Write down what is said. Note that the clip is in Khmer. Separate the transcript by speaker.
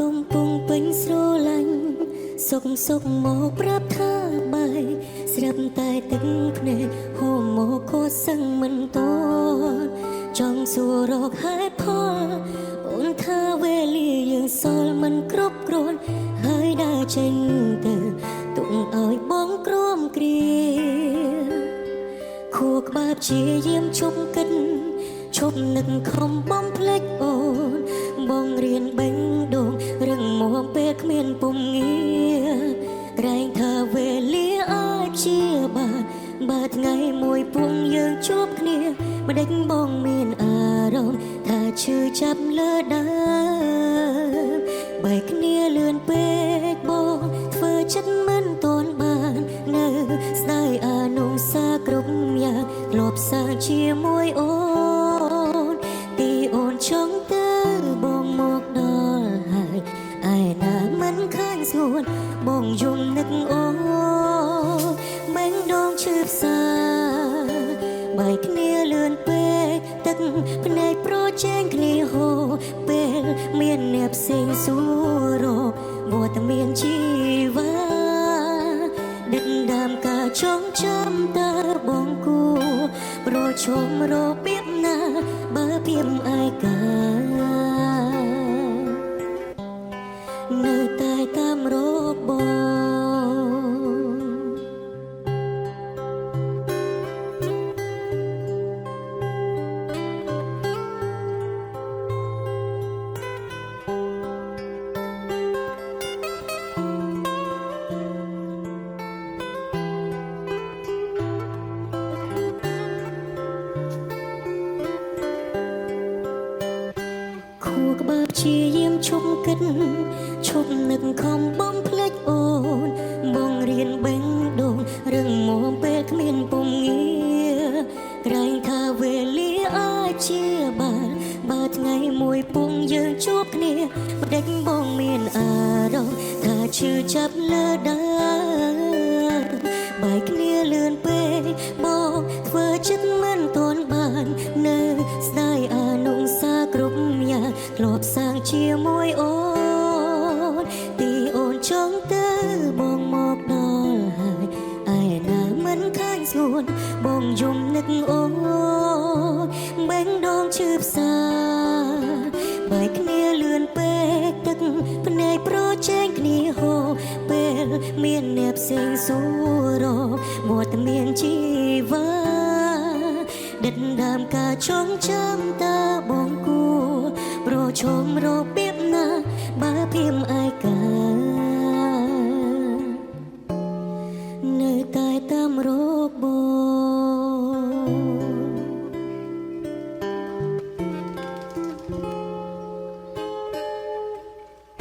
Speaker 1: កំពុងពេញស្រឡាញ់សុកមកប្រាប់ថាបាយស្រាប់តែទឹកភ្នែកហូរមកក៏សឹងមិនតចង់សួររកហេតុផលអូនថាវេលាយើងសល់មិនគ្រប់គ្រាន់ហើយដើរចេញទៅទុកឲ្យបងក្រំគ្រាខួរក្បាលជាយាមជប់គិតឈប់នឹកខំបំភ្លេចអូនបងរៀនបេងដូងរឹងមកពេលគ្មានពុំងារក្រែងថាវេលាអាចជាបើថ្ងៃមួយពុំយើងជួបគ្នាមិនដេចបងមានអារម្មណ៍ថាឈឺចាប់លើដើមបែកគ្នាលឿនពេកបងធ្វើចិត្តមិនទាន់បាននៅស្ដាយអានុសាគ្រប់យ៉ាងធ្លាប់សាជាមួយអូនទីអូនចង់ទៅបងមកដល់ហើយឯណាមិនខាញ់ស្ងួនបងយំនឹកអូនបេងដូងឈឺផ្សាបែកគ្នាលឿនពេកទឹកភ្នែកប្រជែងគ្នាហូរពេលមានអ្នកផ្សេងសួររកវត្តមានជីវ៉ាដិតដាមការចងចាំតើបងគួរប្រឈមរបៀបណាបើភៀមឯកានៅតែតាមរកបងខួរក្បាលជាយាមឈប់គិតឈប់នឹកខំបំភ្លេចអូនបងរៀនបេងដូងរឹងមកពេលគ្មានពុំងារក្រែងថាវេលាអាចជាបើថ្ងៃមួយពុំយើងជួបគ្នាមិនដេចបងមានអារម្មណ៍ថាឈឺចាប់លើដើមបែកគ្នាលឿនពេកបងធ្វើចិត្តមិនទាន់បាននៅស្ដាយអានុសាគ្រប់យ៉ាងធ្លាប់សាងជាមួយអូនទីអូនចង់ទៅបងមកដល់ហើយឯណាមិនខាញ់ស្ងួនបងយំនឹកអូនបេងដូងឈឺផ្សាបែកគ្នាលឿនពេកទឹកភ្នែកប្រជែងគ្នាហូរពេលមានអ្នកផ្សេងសួររកវត្តមានជីវ៉ាដិតដាមការចងចាំតើបងគួរប្រឈមរបៀបណាបើភៀមឯកានៅតែតាមរកបង